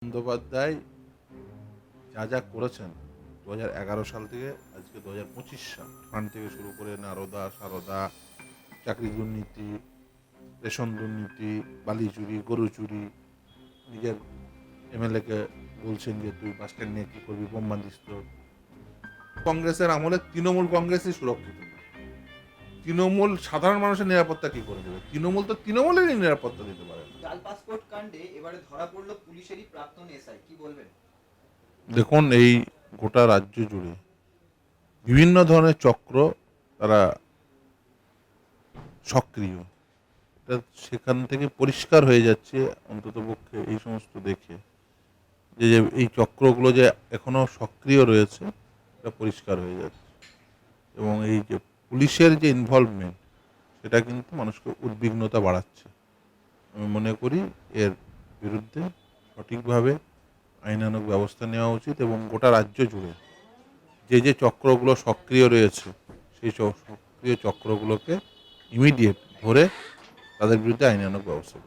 বন্দ্যোপাধ্যায় যা যা করেছেন 2011 সাল থেকে আজকে 2025 সাল, ফান্ড থেকে শুরু করে নারদা সারদা, চাকরি দুর্নীতি, রেশন দুর্নীতি, বালি চুরি, গরু চুরি, নিজের এমএলএকে বলছেন যে তুই বাস স্ট্যান্ড নিয়ে কী করবি, বোম বাঁধিস তো। কংগ্রেসের আমলে তৃণমূল কংগ্রেসই সুরক্ষিত না। তৃণমূল সাধারণ মানুষের নিরাপত্তা কি করে দেবে? তৃণমূল তো তৃণমূলেরই নিরাপত্তা দিতে পারে না। জাল পাসপোর্ট কাণ্ডে এবারে ধরা পড়লো পুলিশেরই প্রাক্তন এসআই, কি বলবেন? দেখুন, এই গোটা রাজ্য জুড়ে বিভিন্ন ধরনের চক্র তারা সক্রিয়। সেখান থেকে পরিষ্কার হয়ে যাচ্ছে অন্ততপক্ষে এই সমস্ত দেখে যে যে এই চক্রগুলো যে এখনো সক্রিয় রয়েছে, এটা পরিষ্কার হয়ে যাচ্ছে। এবং এই যে পুলিশের যে ইনভলভমেন্ট, সেটা কিন্তু মানুষকে উদ্বিগ্নতা বাড়াচ্ছে। আমি মনে করি এর বিরুদ্ধে সঠিকভাবে আইনানুগ ব্যবস্থা নেওয়া উচিত এবং গোটা রাজ্য জুড়ে যে যে চক্রগুলো সক্রিয় রয়েছে সেই সক্রিয় চক্রগুলোকে ইমিডিয়েট ধরে তাদের বিরুদ্ধে আইনানুগ ব্যবস্থা